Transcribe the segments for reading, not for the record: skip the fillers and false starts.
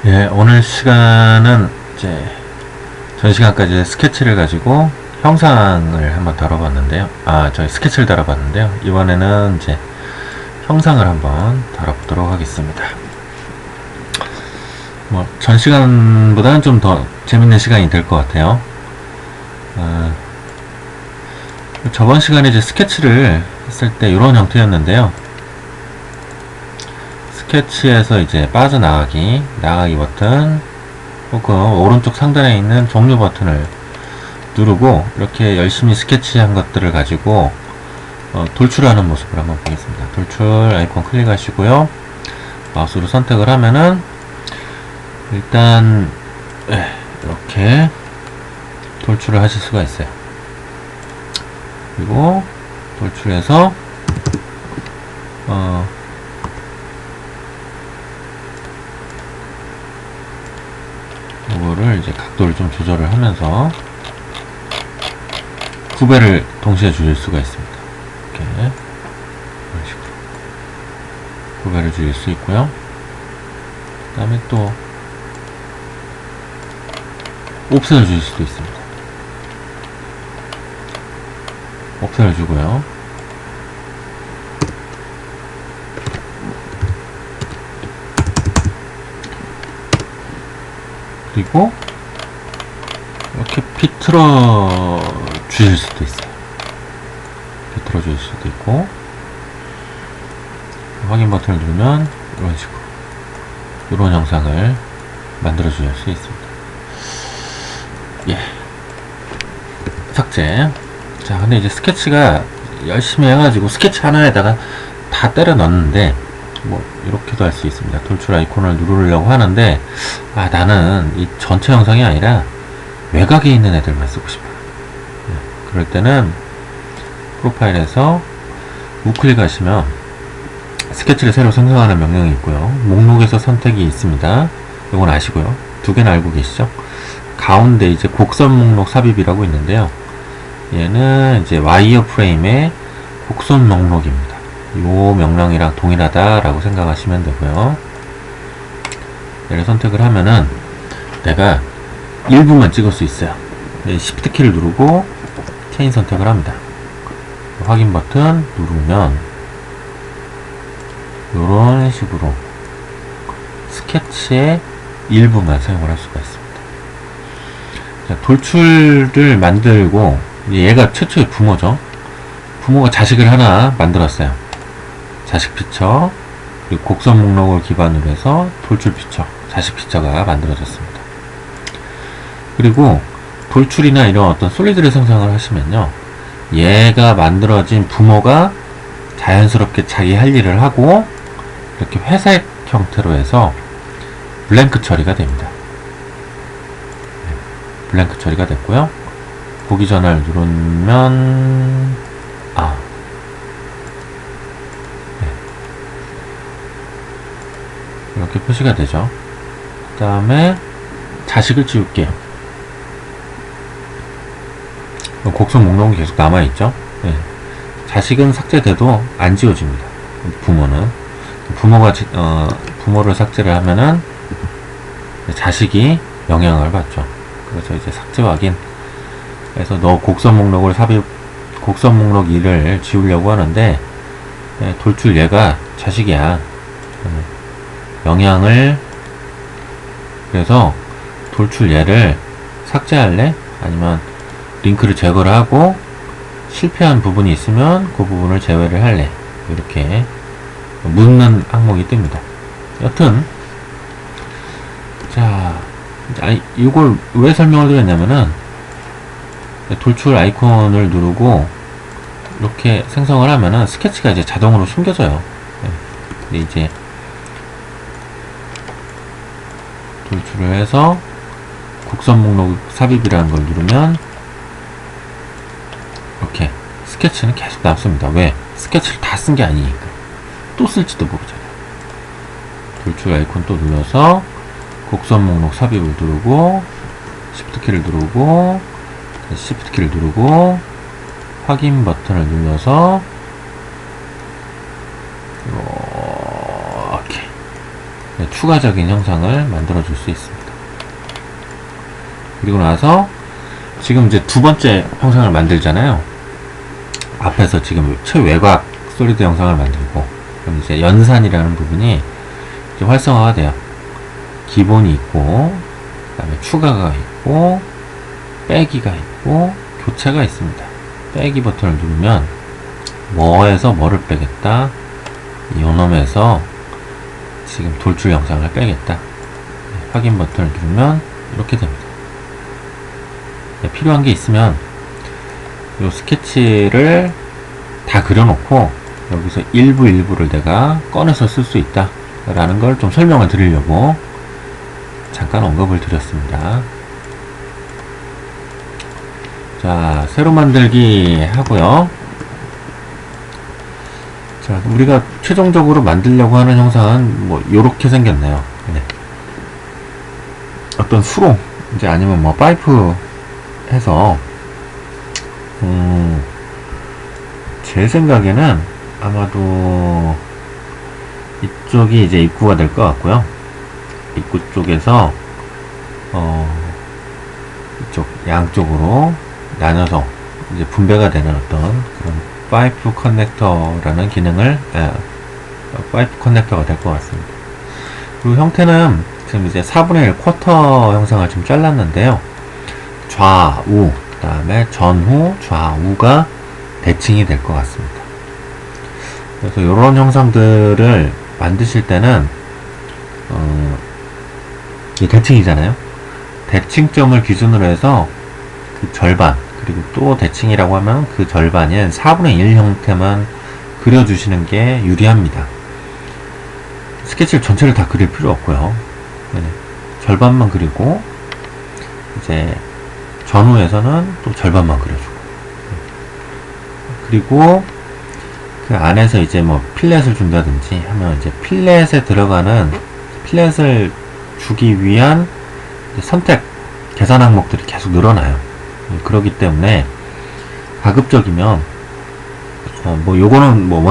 예, 오늘 시간은 이제 전 시간까지 스케치를 가지고 형상을 한번 다뤄봤는데요. 저희 스케치를 다뤄봤는데요. 이번에는 이제 형상을 한번 다뤄보도록 하겠습니다. 전 시간보다는 좀 더 재밌는 시간이 될 것 같아요. 저번 시간에 이제 스케치를 했을 때 이런 형태였는데요. 스케치에서 이제 빠져나가기, 나가기 버튼, 혹은 오른쪽 상단에 있는 종료 버튼을 누르고 이렇게 열심히 스케치한 것들을 가지고 돌출하는 모습을 한번 보겠습니다. 돌출 아이콘 클릭하시고요. 마우스로 선택을 하면은 일단 이렇게 돌출을 하실 수가 있어요. 그리고 돌출해서 이거를 이제 각도를 좀 조절을 하면서 구배를 동시에 줄일 수가 있습니다. 이렇게 이런 식으로 구배를 줄일 수 있고요. 그 다음에 또 옵션을 줄 수도 있습니다. 옵션을 주고요. 그리고 이렇게 비틀어 주실 수도 있어요. 비틀어 주실 수도 있고, 확인 버튼을 누르면 이런 식으로 이런 형상을 만들어 주실 수 있습니다. 예, 삭제. 자, 근데 이제 스케치가 열심히 해가지고 스케치 하나에다가 다 때려 넣는데 이렇게도 할 수 있습니다. 돌출 아이콘을 누르려고 하는데 나는 이 전체 영상이 아니라 외곽에 있는 애들만 쓰고 싶어요. 그럴 때는 프로파일에서 우클릭 하시면 스케치를 새로 생성하는 명령이 있고요. 목록에서 선택이 있습니다. 이건 아시고요. 두 개는 알고 계시죠? 가운데 이제 곡선 목록 삽입이라고 있는데요. 얘는 이제 와이어 프레임의 곡선 목록입니다. 이 명령이랑 동일하다라고 생각하시면 되고요. 얘를 선택을 하면은 내가 일부만 찍을 수 있어요. Shift 키를 누르고 체인 선택을 합니다. 확인 버튼 누르면 이런 식으로 스케치의 일부만 사용을 할 수가 있습니다. 자, 돌출을 만들고 얘가 최초의 부모죠. 부모가 자식을 하나 만들었어요. 자식 피처, 그리고 곡선 목록을 기반으로 해서 돌출 피처, 자식 피처가 만들어졌습니다. 그리고 돌출이나 이런 어떤 솔리드를 생성을 하시면요, 얘가 만들어진 부모가 자연스럽게 자기 할 일을 하고 이렇게 회색 형태로 해서 블랭크 처리가 됩니다. 블랭크 처리가 됐고요. 보기 전화를 누르면 이렇게 표시가 되죠. 그 다음에 자식을 지울게요. 곡선 목록은 계속 남아있죠. 자식은 삭제돼도 안 지워집니다. 부모를 삭제를 하면은 자식이 영향을 받죠. 그래서 이제 삭제 확인. 그래서 곡선 목록 2를 지우려고 하는데, 돌출 얘가 자식이야. 그래서 돌출 얘를 삭제할래? 아니면 링크를 제거를 하고 실패한 부분이 있으면 그 부분을 제외를 할래? 이렇게 묻는 항목이 뜹니다. 여튼 자, 이걸 왜 설명을 드렸냐면은 돌출 아이콘을 누르고 이렇게 생성을 하면은 스케치가 이제 자동으로 숨겨져요. 근데 이제 돌출을 해서 곡선 목록 삽입이라는 걸 누르면 이렇게 스케치는 계속 남습니다. 왜? 스케치를 다 쓴 게 아니니까. 또 쓸지도 모르잖아요. 돌출 아이콘 또 눌러서 곡선 목록 삽입을 누르고 Shift 키를 누르고 Shift 키를 누르고 확인 버튼을 눌러서 이렇게 추가적인 형상을 만들어 줄 수 있습니다. 그리고 나서 지금 이제 두 번째 형상을 만들잖아요. 앞에서 지금 최외곽 솔리드 영상을 만들고, 그럼 이제 연산이라는 부분이 이제 활성화가 돼요. 기본이 있고, 그 다음에 추가가 있고, 빼기가 있고, 교체가 있습니다. 빼기 버튼을 누르면 뭐에서 뭐를 빼겠다, 요놈에서 지금 돌출 영상을 빼겠다. 확인 버튼을 누르면 이렇게 됩니다. 필요한 게 있으면 이 스케치를 다 그려놓고 여기서 일부를 내가 꺼내서 쓸 수 있다 라는 걸 좀 설명을 드리려고 잠깐 언급을 드렸습니다. 자, 새로 만들기 하고요. 자, 우리가 최종적으로 만들려고 하는 형상은 뭐 요렇게 생겼네요. 네. 어떤 수로 이제 아니면 뭐 파이프 해서 제 생각에는 아마도 이쪽이 이제 입구가 될 것 같고요. 입구 쪽에서 이쪽 양쪽으로 나눠서 이제 분배가 되는 어떤 그런 파이프 커넥터라는 기능을 파이프 커넥터가 될 것 같습니다. 그리고 형태는 지금 이제 4분의 1 쿼터 형상을 좀 잘랐는데요. 좌우, 그 다음에 전후, 좌우가 대칭이 될 것 같습니다. 그래서 이런 형상들을 만드실 때는 이 대칭이잖아요. 대칭점을 기준으로 해서 그 절반, 그리고 또 대칭이라고 하면 그 절반인 4분의 1 형태만 그려주시는 게 유리합니다. 스케치를 전체를 다 그릴 필요 없고요. 네. 절반만 그리고 이제 전후에서는 또 절반만 그려주고, 그리고 그 안에서 이제 뭐 필렛을 준다든지 하면 이제 필렛에 들어가는, 필렛을 주기 위한 선택 계산 항목들이 계속 늘어나요. 그렇기 때문에 가급적이면 뭐 요거는 뭐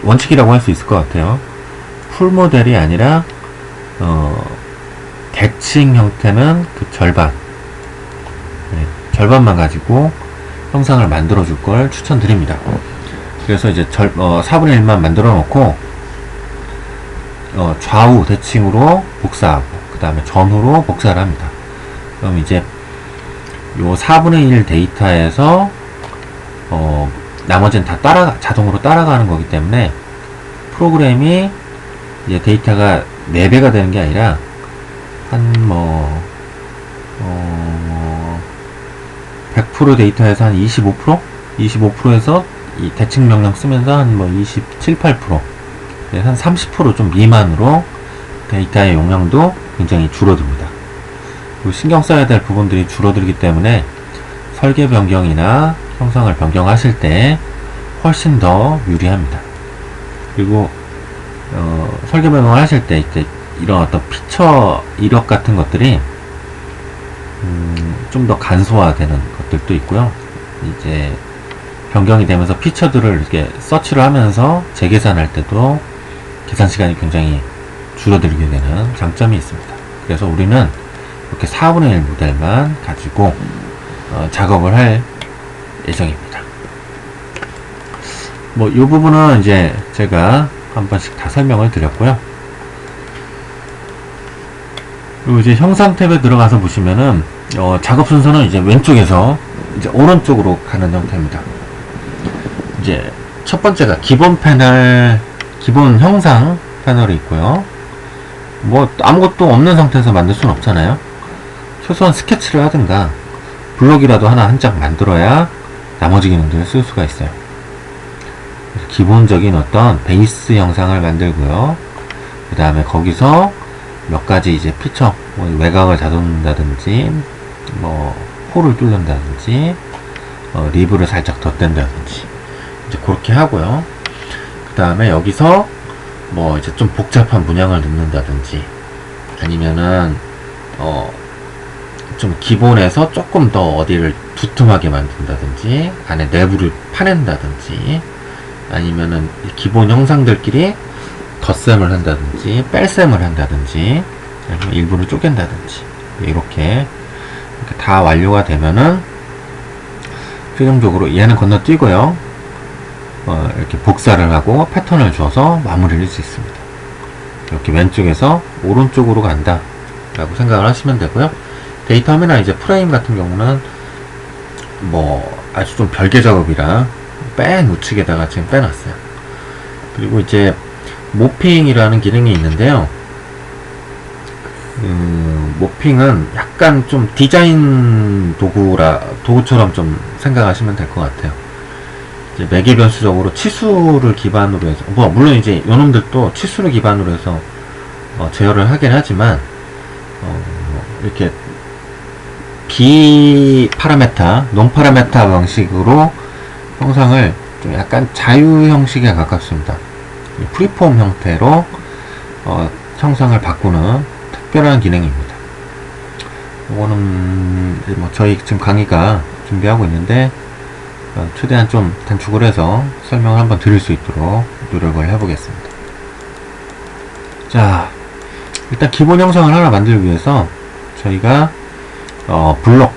원칙이라고 할 수 있을 것 같아요. 풀 모델이 아니라 대칭 형태는 그 절반, 절반만 가지고 형상을 만들어 줄 걸 추천드립니다. 그래서 이제 4분의 1만 만들어 놓고 좌우 대칭으로 복사하고 그 다음에 전후로 복사를 합니다. 그럼 이제 요 4분의 1 데이터에서 나머지는 다 자동으로 따라가는 거기 때문에 프로그램이 이제 데이터가 4배가 되는 게 아니라 한 100% 데이터에서 한 25%? 25%에서 이 대칭 명령 쓰면서 한 27, 8%, 한 30% 미만으로 데이터의 용량도 굉장히 줄어듭니다. 그리고 신경 써야 될 부분들이 줄어들기 때문에 설계 변경이나 형상을 변경하실 때 훨씬 더 유리합니다. 그리고 설계 변경을 하실 때 이제 이런 어떤 피처 이력 같은 것들이 좀 더 간소화되는 것들도 있고요. 이제 변경이 되면서 피처들을 이렇게 서치를 하면서 재계산할 때도 계산 시간이 굉장히 줄어들게 되는 장점이 있습니다. 그래서 우리는 이렇게 4분의 1 모델만 가지고 작업을 할 예정입니다. 뭐 이 부분은 이제 제가 한 번씩 다 설명을 드렸고요. 그리고 이제 형상 탭에 들어가서 보시면은 작업 순서는 이제 왼쪽에서 이제 오른쪽으로 가는 형태입니다. 이제 첫 번째가 기본 패널, 기본 형상 패널이 있고요. 뭐 아무것도 없는 상태에서 만들 수는 없잖아요. 최소한 스케치를 하든가 블록이라도 한 장 만들어야 나머지 기능들을 쓸 수가 있어요. 그래서 기본적인 어떤 베이스 형상을 만들고요. 그 다음에 거기서 몇 가지 이제 피처, 뭐 외곽을 다듬는다든지, 뭐 홀을 뚫는다든지, 리브를 살짝 덧댄다든지, 이제 그렇게 하고요. 그 다음에 여기서 뭐 이제 좀 복잡한 문양을 넣는다든지, 아니면은 좀 기본에서 조금 더 어디를 두툼하게 만든다든지, 안에 내부를 파낸다든지, 아니면은 기본 형상들끼리 덧셈을 한다든지 뺄셈을 한다든지 아니면 일부를 쪼갠다든지 이렇게 다 완료가 되면은 최종적으로 얘는 건너뛰고요. 이렇게 복사를 하고 패턴을 줘서 마무리를 할 수 있습니다. 이렇게 왼쪽에서 오른쪽으로 간다 라고 생각을 하시면 되고요. 데이터화면이나 이제 프레임 같은 경우는 뭐 아주 좀 별개 작업이라 맨 우측에다가 지금 빼놨어요. 그리고 이제 모핑이라는 기능이 있는데요. 모핑은 약간 좀 디자인 도구처럼 좀 생각하시면 될 것 같아요. 이제 매개 변수적으로 치수를 기반으로 해서, 물론 이제 요놈들도 치수를 기반으로 해서 제어를 하긴 하지만, 이렇게 비파라메타, 논파라메타 방식으로 형상을 좀 약간 자유 형식에 가깝습니다. 프리폼 형태로 형상을 바꾸는 특별한 기능입니다. 이거는 뭐 저희 지금 강의가 준비하고 있는데 최대한 좀 단축을 해서 설명을 한번 드릴 수 있도록 노력을 해보겠습니다. 자, 일단 기본 형상을 하나 만들기 위해서 저희가 블록,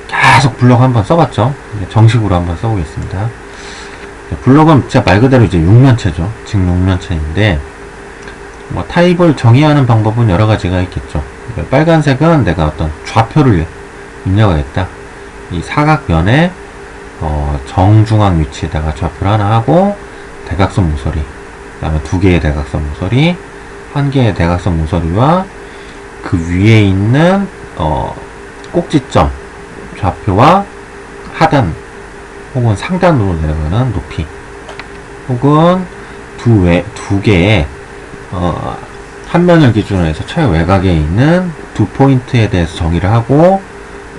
계속 블록 한번 써봤죠. 정식으로 한번 써보겠습니다. 블록은 진짜 말 그대로 이제 육면체죠. 직육면체인데 뭐 타입을 정의하는 방법은 여러 가지가 있겠죠. 빨간색은 내가 어떤 좌표를 입력하겠다. 이 사각면에 정중앙 위치에다가 좌표를 하나 하고 대각선 모서리, 그 다음에 두 개의 대각선 모서리, 한 개의 대각선 모서리와 그 위에 있는 꼭지점 좌표와 하단 혹은 상단으로 내려가는 높이, 혹은 두 개의 한 면을 기준으로 해서 최외곽에 있는 두 포인트에 대해서 정의를 하고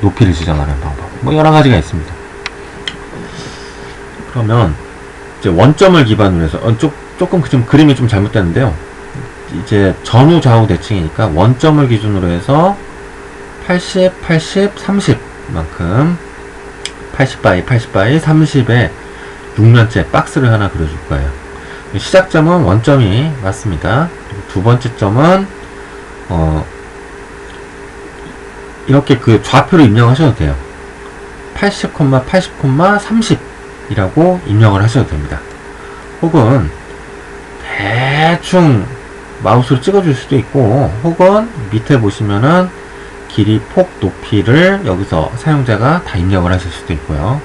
높이를 지정하는 방법, 뭐 여러 가지가 있습니다. 그러면 이제 원점을 기반으로 해서 조금 좀 그림이 좀 잘못됐는데요. 이제 전후 좌우 대칭이니까 원점을 기준으로 해서 80, 80, 30만큼 80 바이 30의 육면체 박스를 하나 그려줄 거예요. 시작점은 원점이 맞습니다. 그리고 두 번째 점은 이렇게 그 좌표를 입력하셔도 돼요. 80, 80, 30 이라고 입력을 하셔도 됩니다. 혹은 대충 마우스로 찍어줄 수도 있고, 혹은 밑에 보시면은 길이, 폭, 높이를 여기서 사용자가 다 입력을 하실 수도 있고요.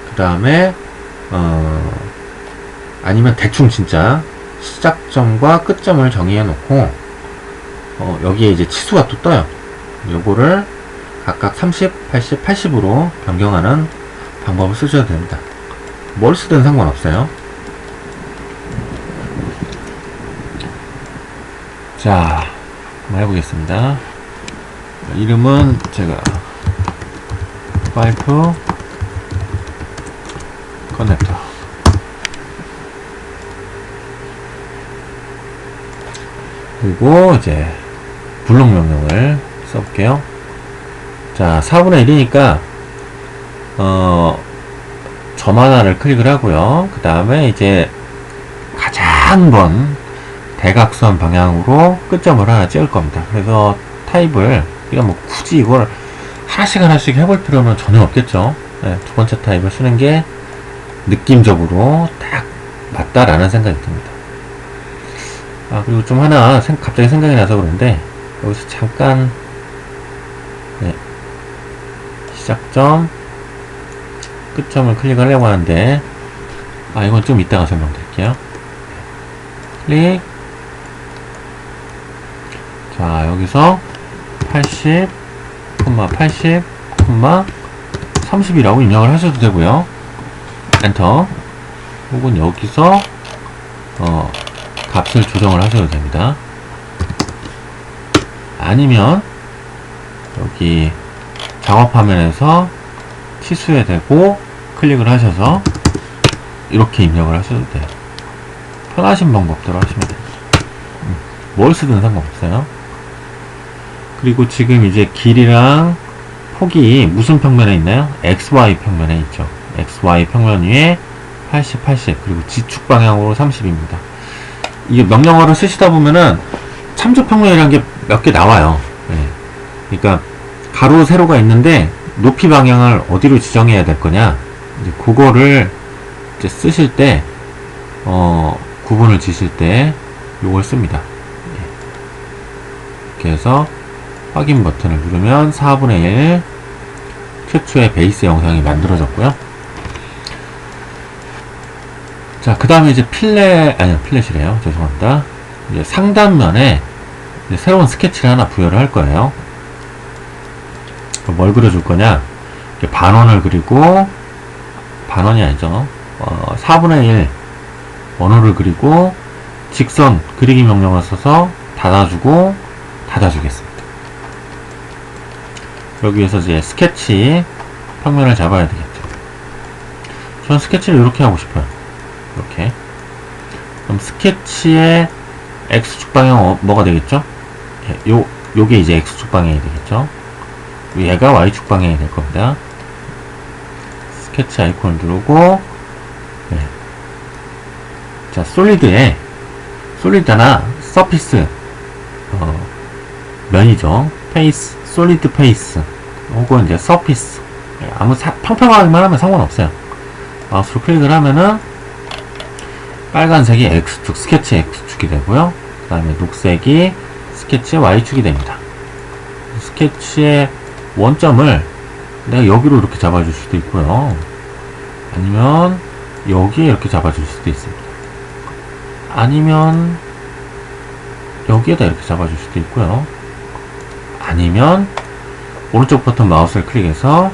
그 다음에 아니면 대충 진짜 시작점과 끝점을 정의해 놓고 여기에 이제 치수가 또 떠요. 요거를 각각 30, 80, 80으로 변경하는 방법을 쓰셔도 됩니다. 뭘 쓰든 상관없어요. 자, 한번 해보겠습니다. 이름은 제가 파이프 커넥터, 그리고 이제 블록 명령을 써볼게요. 자, 4분의 1이니까 점 하나를 클릭을 하고요. 그 다음에 이제 가장 먼 대각선 방향으로 끝점을 하나 찍을 겁니다. 그래서 타입을 우리가 뭐 굳이 이걸 하나씩 해볼 필요는 전혀 없겠죠. 네, 두 번째 타입을 쓰는 게 느낌적으로 딱 맞다라는 생각이 듭니다. 그리고 좀 하나 갑자기 생각이 나서 그런데 여기서 잠깐 시작점 끝점을 클릭하려고 하는데 이건 좀 이따가 설명드릴게요. 클릭. 자, 여기서 80, 80, 30이라고 입력을 하셔도 되고요. 엔터. 혹은 여기서 값을 조정을 하셔도 됩니다. 아니면 여기 작업 화면에서 치수에 대고 클릭을 하셔서 이렇게 입력을 하셔도 돼요. 편하신 방법대로 하시면 됩니다. 뭘 쓰든 상관없어요. 그리고 지금 이제 길이랑 폭이 무슨 평면에 있나요? XY 평면에 있죠. XY 평면 위에 80, 80, 그리고 지축 방향으로 30입니다. 이게 명령어를 쓰시다 보면은 참조 평면이라는 게 몇 개 나와요. 예. 그러니까 가로 세로가 있는데 높이 방향을 어디로 지정해야 될 거냐, 이제 그거를 이제 쓰실 때 구분을 지실 때 요걸 씁니다. 예. 이렇게 해서 확인 버튼을 누르면 4분의 1 최초의 베이스 영상이 만들어졌고요. 자, 그 다음에 이제 필렛이래요. 죄송합니다. 이제 상단면에 이제 새로운 스케치를 하나 부여를 할 거예요. 뭘 그려줄 거냐? 반원을 그리고, 반원이 아니죠. 4분의 1 원호를 그리고, 직선 그리기 명령을 써서 닫아주고, 닫아주겠습니다. 여기에서 이제 스케치 평면을 잡아야 되겠죠. 저는 스케치를 이렇게 하고 싶어요. 이렇게. 그럼 스케치의 X축 방향 뭐가 되겠죠? 요게 이제 X축 방향이 되겠죠? 얘가 Y축 방향이 될 겁니다. 스케치 아이콘을 누르고, 네. 자, 솔리드나 서피스, 면이죠. 페이스, 솔리드 페이스, 혹은 이제 서피스. 아무 평평하기만 하면 상관없어요. 마우스로 클릭을 하면은, 빨간색이 X축, 스케치 X축이 되고요. 그 다음에 녹색이 스케치 Y축이 됩니다. 스케치의 원점을 내가 여기로 이렇게 잡아줄 수도 있고요. 아니면 여기에 이렇게 잡아줄 수도 있습니다. 아니면 여기에다 이렇게 잡아줄 수도 있고요. 아니면 오른쪽 버튼 마우스를 클릭해서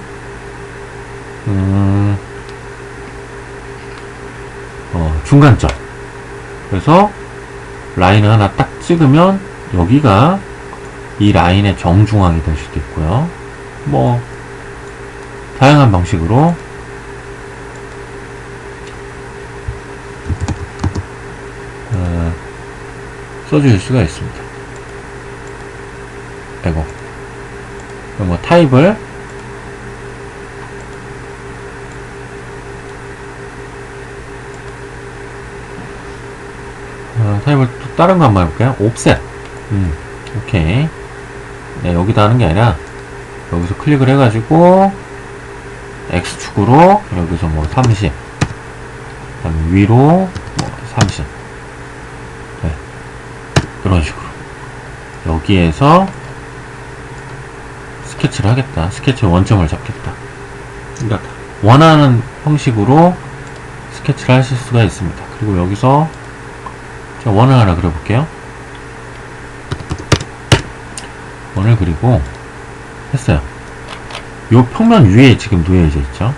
중간점, 그래서 라인을 하나 딱 찍으면 여기가 이 라인의 정중앙이 될 수도 있고요. 뭐 다양한 방식으로 써줄 수가 있습니다. 아이고, 뭐 타입을 타입을 또 다른 거 한번 해볼까요? 옵셋. 오케이. 네, 여기다 하는 게 아니라 여기서 클릭을 해가지고 X축으로 여기서 뭐 30, 그다음에 위로 뭐 30. 네, 이런 식으로 여기에서 스케치를 하겠다. 스케치 원점을 잡겠다. 그러니까 원하는 형식으로 스케치를 하실 수가 있습니다. 그리고 여기서 제가 원을 하나 그려볼게요. 원을 그리고 했어요. 요 평면 위에 지금 놓여져 있죠.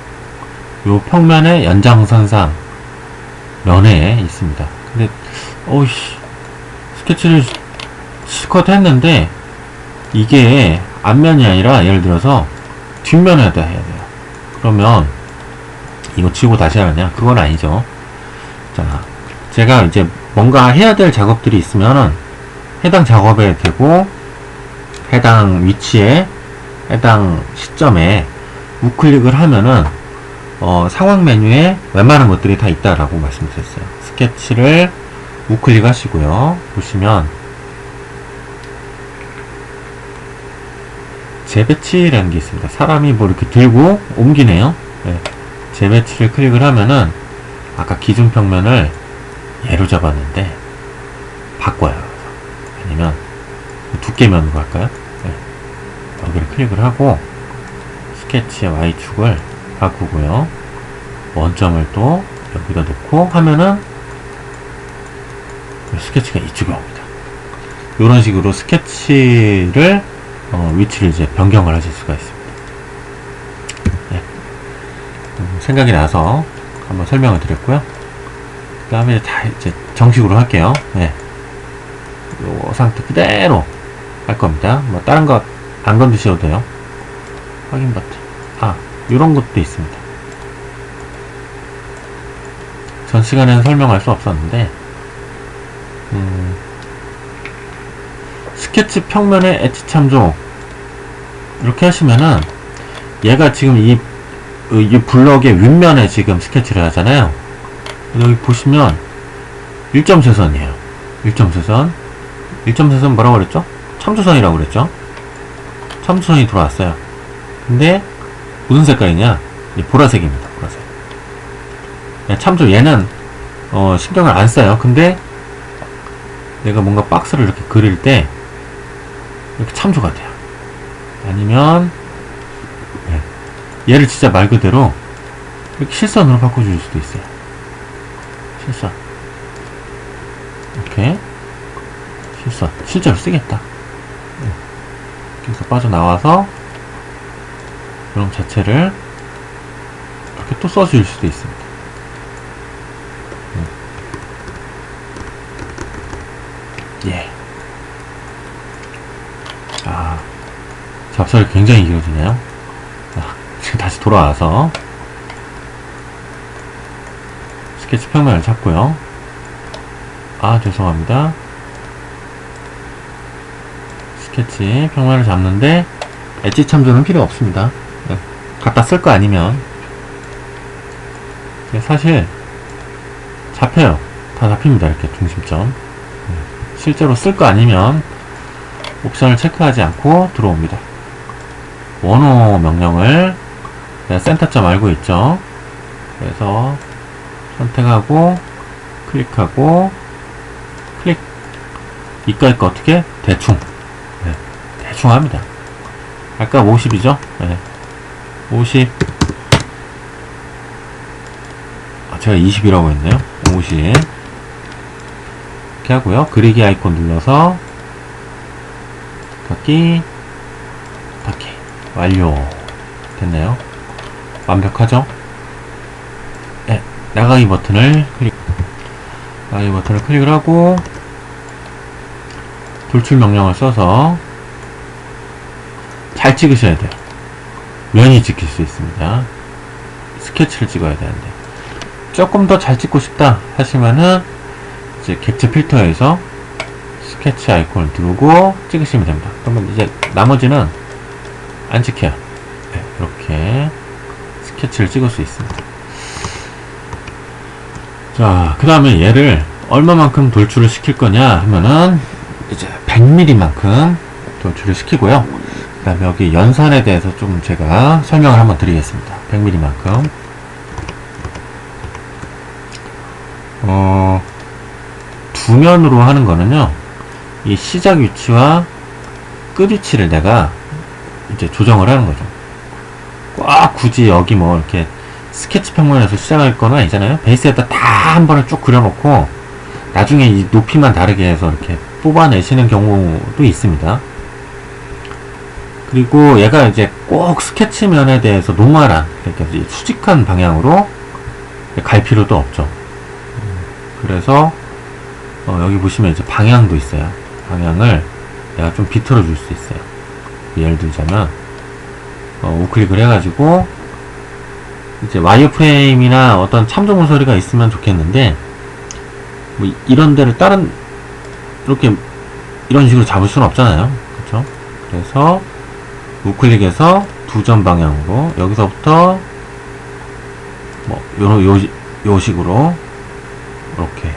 요 평면의 연장선상 면에 있습니다. 근데 어이씨, 스케치를 실컷 했는데 이게 앞면이 아니라 예를 들어서 뒷면에다 해야 돼요. 그러면 이거 치고 다시 하느냐? 그건 아니죠. 자, 제가 이제 뭔가 해야 될 작업들이 있으면은 해당 작업에 되고 해당 위치에 해당 시점에 우클릭을 하면은 상황 메뉴에 웬만한 것들이 다 있다라고 말씀드렸어요. 스케치를 우클릭 하시고요. 보시면 재배치라는 게 있습니다. 사람이 뭐 이렇게 들고 옮기네요. 네. 재배치를 클릭을 하면은 아까 기준 평면을 얘로 잡았는데 바꿔요. 아니면 두께면으로 할까요? 네. 여기를 클릭을 하고 스케치의 Y축을 바꾸고요. 원점을 또 여기다 놓고 하면은 스케치가 이쪽에 옵니다. 이런 식으로 스케치를 위치를 이제 변경을 하실 수가 있습니다. 네. 생각이 나서 한번 설명을 드렸고요. 그 다음에 다 이제 정식으로 할게요. 네. 요 상태 그대로 할 겁니다. 뭐 다른 거 안 건드셔도 돼요. 확인 버튼. 요런 것도 있습니다. 전 시간에는 설명할 수 없었는데 스케치 평면의 엣지 참조 이렇게 하시면은 얘가 지금 이 블럭의 윗면에 지금 스케치를 하잖아요. 여기 보시면 1점 최선이에요. 1.4선. 1.4선 뭐라고 그랬죠? 참조선이라고 그랬죠? 참조선이 들어왔어요. 근데 무슨 색깔이냐? 보라색입니다. 보라색. 참조 얘는 신경을 안 써요. 근데 내가 뭔가 박스를 이렇게 그릴 때 이렇게 참조가 돼요. 아니면 얘를 진짜 말 그대로 이렇게 실선으로 바꿔줄 수도 있어요. 실선. 이렇게 실선. 실제로 쓰겠다. 여기서 빠져나와서 그럼 자체를 이렇게 또 써줄 수도 있습니다. 예. 잡설이 굉장히 길어지네요. 지금 다시 돌아와서 스케치 평면을 잡고요. 죄송합니다. 스케치 평면을 잡는데 엣지 참조는 필요 없습니다. 갖다 쓸 거 아니면 사실 잡혀요. 다 잡힙니다. 이렇게 중심점. 실제로 쓸 거 아니면 옵션을 체크하지 않고 들어옵니다. 원호 명령을 센터점 알고 있죠. 그래서 선택하고 클릭하고 클릭. 이까이 거 어떻게? 대충. 대충 합니다. 아까 50이죠? 50. 제가 20이라고 했네요. 50. 이렇게 하고요. 그리기 아이콘 눌러서 닫기. 완료. 됐네요. 완벽하죠? 나가기 버튼을 클릭을 하고 돌출 명령을 써서 잘 찍으셔야 돼요. 면이 찍힐 수 있습니다. 스케치를 찍어야 되는데 조금 더 잘 찍고 싶다 하시면은 이제 객체 필터에서 스케치 아이콘을 누르고 찍으시면 됩니다. 그러면 이제 나머지는 안 찍혀요. 이렇게 스케치를 찍을 수 있습니다. 자, 그 다음에 얘를 얼마만큼 돌출을 시킬 거냐 하면은 이제 100mm만큼 돌출을 시키고요. 그 다음에 여기 연산에 대해서 좀 제가 설명을 한번 드리겠습니다. 100mm만큼. 두 면으로 하는 거는요, 이 시작 위치와 끝 위치를 내가 이제 조정을 하는 거죠. 꽉 굳이 여기 뭐 이렇게 스케치 평면에서 시작할 거는 아니잖아요. 베이스에다 다 한 번에 쭉 그려놓고 나중에 이 높이만 다르게 해서 이렇게 뽑아내시는 경우도 있습니다. 그리고 얘가 이제 꼭 스케치면에 대해서 노멀한, 그러니까 수직한 방향으로 갈 필요도 없죠. 그래서 여기 보시면 이제 방향도 있어요. 방향을 내가 좀 비틀어 줄 수 있어요. 예를 들자면 우클릭을 해가지고 이제 와이어프레임이나 어떤 참조 모서리가 있으면 좋겠는데 뭐 이런 데를 다른 이렇게 이런 식으로 잡을 수는 없잖아요. 그렇죠? 그래서 우클릭해서 두 점 방향으로 여기서부터 뭐 요 식으로 이렇게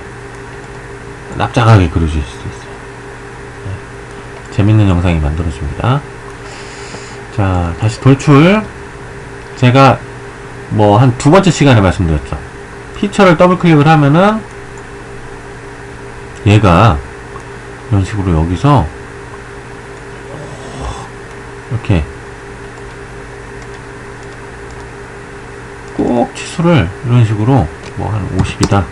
납작하게 그려줄 수 있어요. 재밌는 영상이 만들어집니다. 자, 다시 돌출. 제가 뭐 한 두 번째 시간에 말씀드렸죠. 피처를 더블 클릭을 하면은 얘가 이런 식으로 여기서 이렇게 꼭 치수를 이런 식으로 뭐 한 50이다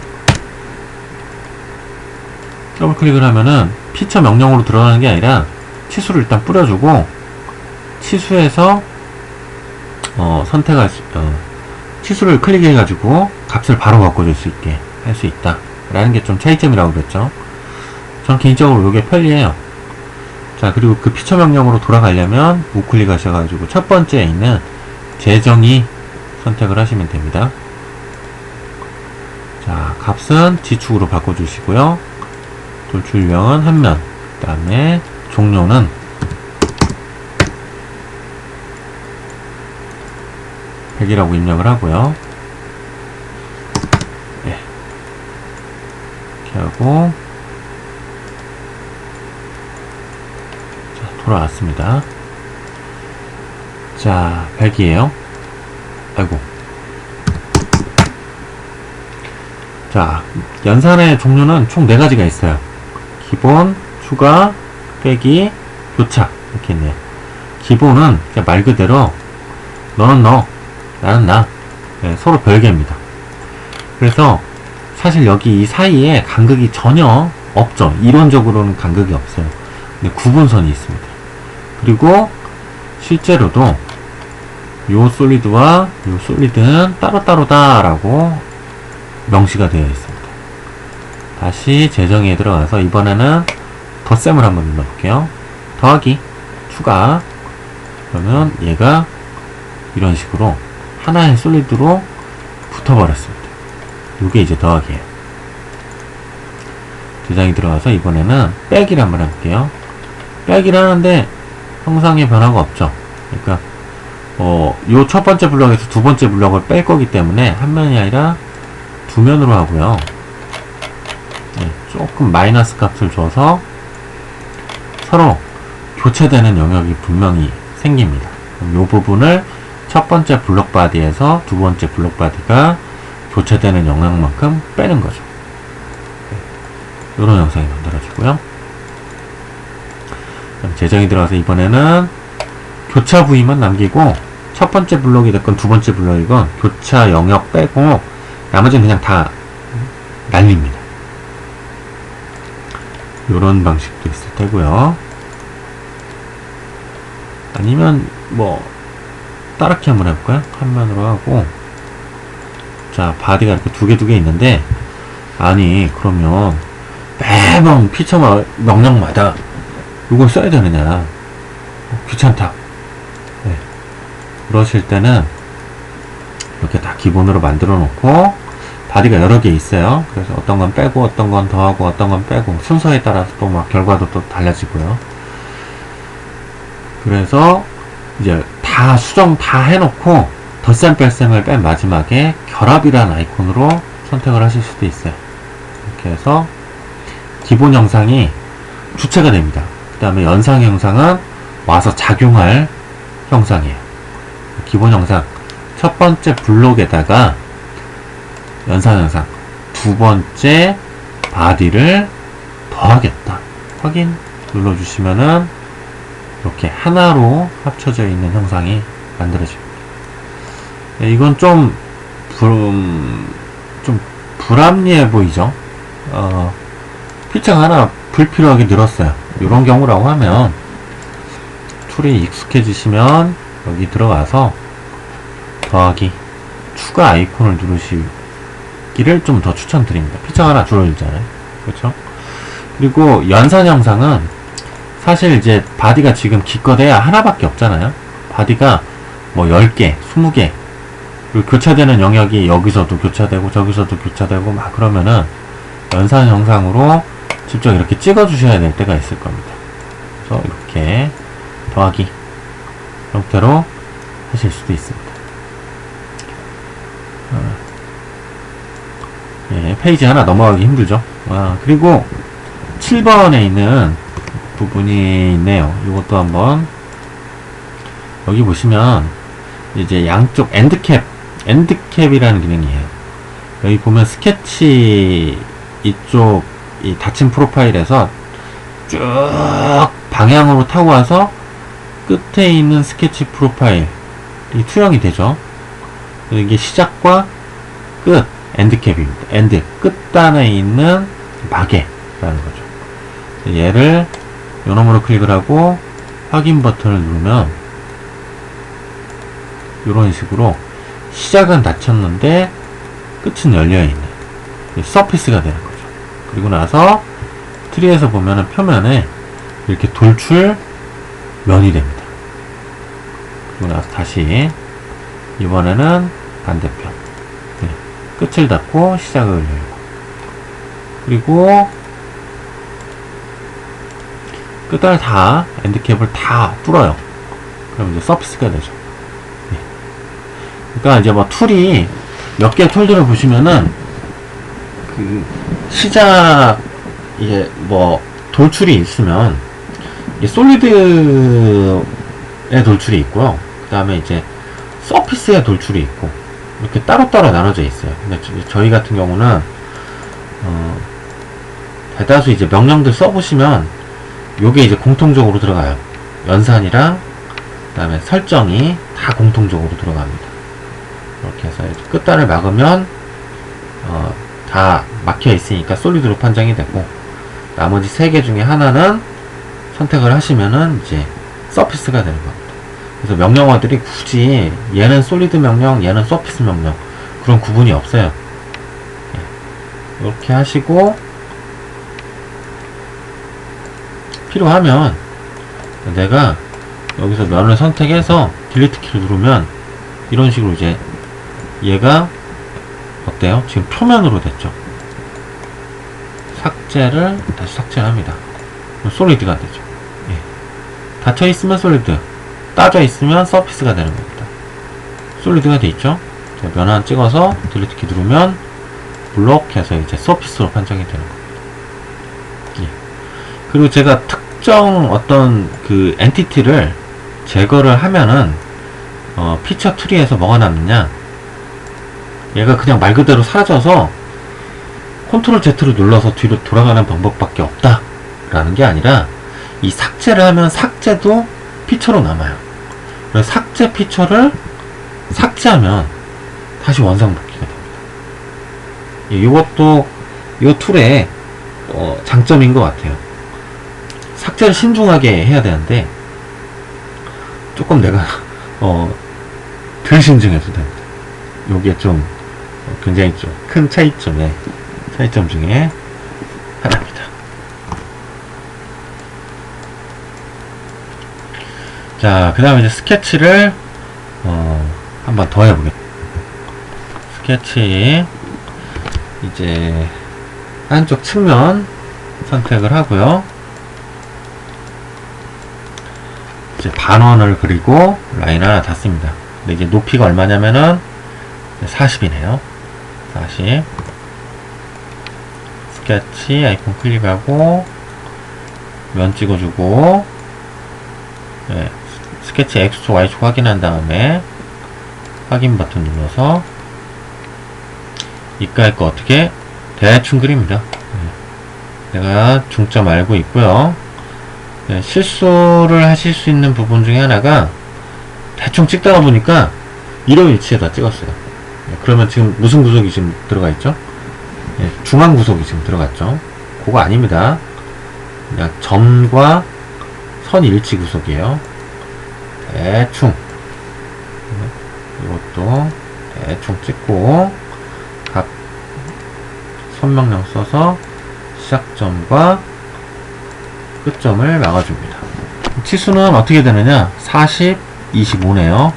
더블 클릭을 하면은 피처 명령으로 들어가는 게 아니라 치수를 일단 뿌려주고 치수에서 선택할 치수를 클릭해가지고 값을 바로 바꿔줄 수 있게 할 수 있다 라는 게 좀 차이점이라고 그랬죠. 전 개인적으로 이게 편리해요. 자, 그리고 그 피처 명령으로 돌아가려면 우클릭 하셔가지고 첫 번째에 있는 재정의 선택을 하시면 됩니다. 자, 값은 지축으로 바꿔주시고요. 돌출형은 한 면, 그 다음에 종료는 이라고 입력을 하고요. 네. 이렇게 하고 돌아왔습니다. 자, 100이에요. 아이고. 자, 연산의 종류는 총 4가지가 있어요. 기본, 추가, 빼기, 교차. 이렇게 있네요. 기본은 그냥 말 그대로 너는 너, 나는 나. 네, 서로 별개입니다. 그래서 사실 여기 이 사이에 간극이 전혀 없죠. 이론적으로는 간극이 없어요. 근데 구분선이 있습니다. 그리고 실제로도 요 솔리드와 요 솔리드는 따로따로다 라고 명시가 되어 있습니다. 다시 재정의에 들어가서 이번에는 덧셈을 한번 눌러볼게요. 더하기, 추가. 그러면 얘가 이런 식으로 하나의 솔리드로 붙어버렸습니다. 요게 이제 더하기예요. 재정의 들어가서 이번에는 빼기를 한번 해볼게요. 빼기를 하는데 형상의 변화가 없죠. 그러니까 요 첫 번째 블럭에서 두 번째 블럭을 뺄 거기 때문에 한 면이 아니라 두 면으로 하고요. 네, 조금 마이너스 값을 줘서 서로 교체되는 영역이 분명히 생깁니다. 그럼 요 부분을 첫 번째 블록 바디에서 두 번째 블록 바디가 교체되는 영역만큼 빼는 거죠. 이런 영상이 만들어지고요. 재정이 들어가서 이번에는 교차 부위만 남기고 첫 번째 블록이 됐건 두 번째 블록이건 교차 영역 빼고 나머지는 그냥 다 날립니다. 이런 방식도 있을 테고요. 아니면 뭐 따르게 한번 해볼까요? 한 면으로 하고, 자, 바디가 이렇게 두 개 있는데, 아니 그러면 매번 피처 명령마다 이걸 써야 되느냐, 귀찮다. 네. 그러실 때는 이렇게 다 기본으로 만들어 놓고 바디가 여러 개 있어요. 그래서 어떤 건 빼고 어떤 건 더하고 어떤 건 빼고 순서에 따라서 또 막 결과도 또 달라지고요. 그래서 이제 다 수정 다 해놓고 덧셈 뺄셈을 뺀 마지막에 결합이라는 아이콘으로 선택을 하실 수도 있어요. 이렇게 해서 기본 영상이 주체가 됩니다. 그 다음에 연상 형상은 와서 작용할 형상이에요. 기본 영상 첫 번째 블록에다가 연산 영상 두 번째 바디를 더하겠다. 확인 눌러주시면은 이렇게 하나로 합쳐져 있는 형상이 만들어집니다. 네, 이건 좀 불합리해 보이죠? 피처가 하나 불필요하게 늘었어요. 이런 경우라고 하면 툴이 익숙해지시면 여기 들어가서 더하기, 추가 아이콘을 누르시기를 좀 더 추천드립니다. 피처가 하나 줄어들잖아요. 그렇죠? 그리고 연산 영상은 사실 이제 바디가 지금 기껏해야 하나밖에 없잖아요. 바디가 뭐 10개, 20개 그리고 교차되는 영역이 여기서도 교차되고 저기서도 교차되고 막 그러면은 연산 영상으로 직접 이렇게 찍어 주셔야 될 때가 있을 겁니다. 그래서 이렇게 더하기 형태로 하실 수도 있습니다. 네, 페이지 하나 넘어가기 힘들죠. 그리고 7번에 있는 부분이 있네요. 이것도 한번 여기 보시면 이제 양쪽 엔드캡이라는 기능이에요. 여기 보면 스케치 이쪽 이 닫힌 프로파일에서 쭉 방향으로 타고 와서 끝에 있는 스케치 프로파일이 투영이 되죠. 이게 시작과 끝 엔드캡입니다. 엔드 끝단에 있는 마개라는 거죠. 얘를 요놈으로 클릭을 하고 확인 버튼을 누르면 이런 식으로 시작은 닫혔는데 끝은 열려있는 서피스가 되는 거죠. 그리고 나서 트리에서 보면은 표면에 이렇게 돌출 면이 됩니다. 그리고 나서 다시 이번에는 반대편 끝을 닫고 시작을 열고 그리고 끝을 다 엔드캡을 다 뚫어요. 그럼 이제 서피스가 되죠. 그러니까 이제 뭐 툴이 몇 개 툴들을 보시면은 그 시작 이게 뭐 돌출이 있으면 이 솔리드의 돌출이 있고요. 그 다음에 이제 서피스의 돌출이 있고 이렇게 따로따로 나눠져 있어요. 근데 저희 같은 경우는 대다수 이제 명령들 써보시면 요게 이제 공통적으로 들어가요. 연산이랑 그 다음에 설정이 다 공통적으로 들어갑니다. 이렇게 해서 이제 끝단을 막으면 다 막혀 있으니까 솔리드로 판정이 되고, 나머지 3개 중에 하나는 선택을 하시면은 이제 서피스가 되는 겁니다. 그래서 명령어들이 굳이 얘는 솔리드 명령, 얘는 서피스 명령 그런 구분이 없어요. 이렇게 하시고 필요하면 내가 여기서 면을 선택해서 딜리트 키를 누르면 이런 식으로 이제 얘가 어때요? 지금 표면으로 됐죠. 삭제를 다시 삭제를 합니다. 솔리드가 되죠. 예. 닫혀 있으면 솔리드, 따져 있으면 서피스가 되는 겁니다. 솔리드가 돼 있죠. 면 하나 찍어서 딜리트 키 누르면 블록해서 이제 서피스로 판정이 되는 겁니다. 예. 그리고 제가 특정 어떤 그 엔티티를 제거를 하면은 피처 트리에서 뭐가 남느냐, 얘가 그냥 말 그대로 사라져서 컨트롤 Z를 눌러서 뒤로 돌아가는 방법밖에 없다 라는 게 아니라, 이 삭제를 하면 삭제도 피처로 남아요. 그래서 삭제 피처를 삭제하면 다시 원상복귀가 됩니다. 이것도 이 툴의 장점인 것 같아요. 삭제를 신중하게 해야 되는데 조금 내가 덜 신중해도 됩니다. 요게 좀 굉장히 좀 큰 차이점 중에 하나입니다. 자, 그 다음에 이제 스케치를 한번 더 해보겠습니다. 스케치 이제 한쪽 측면 선택을 하고요. 이제 반원을 그리고 라인 하나 닫습니다. 근데 이제 높이가 얼마냐면은 40이네요. 40. 스케치 아이콘 클릭하고 면 찍어주고, 네, 스케치 X축 Y축 확인한 다음에 확인 버튼 눌러서 이까의 거 어떻게 대충 그립니다. 네. 내가 중점 알고 있고요. 네, 실수를 하실 수 있는 부분 중에 하나가 대충 찍다가 보니까 이런 위치에다 찍었어요. 네, 그러면 지금 무슨 구석이 지금 들어가 있죠? 네, 중앙 구석이 지금 들어갔죠. 그거 아닙니다. 그냥 점과 선 일치 구석이에요. 대충 이것도 대충 찍고 각 선명령 써서 시작점과 끝점을 막아줍니다. 치수는 어떻게 되느냐? 40, 25네요.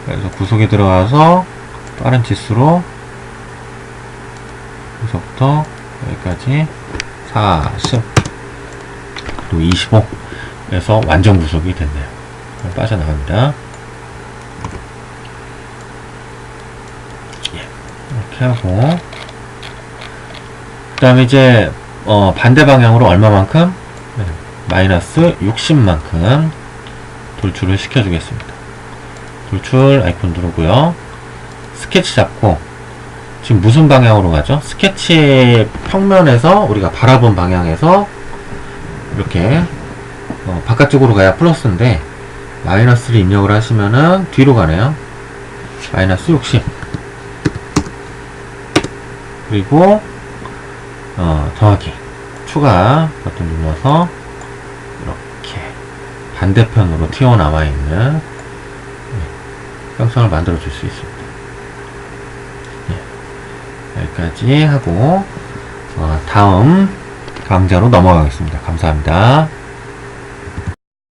그래서 구속에 들어가서 빠른 치수로 여기서부터 여기까지 40 그리고 25 그래서 완전 구속이 됐네요. 빠져나갑니다. 이렇게 하고, 그 다음에 이제 반대 방향으로 얼마만큼? 네, 마이너스 60만큼 돌출을 시켜주겠습니다. 돌출 아이콘 누르고요. 스케치 잡고 지금 무슨 방향으로 가죠? 스케치 평면에서 우리가 바라본 방향에서 이렇게 바깥쪽으로 가야 플러스인데 마이너스를 입력을 하시면은 뒤로 가네요. 마이너스 60. 그리고 더하기 추가 버튼 눌러서 이렇게 반대편으로 튀어나와 있는 형상을 만들어 줄 수 있습니다. 여기까지 하고 다음 강좌로 넘어가겠습니다. 감사합니다.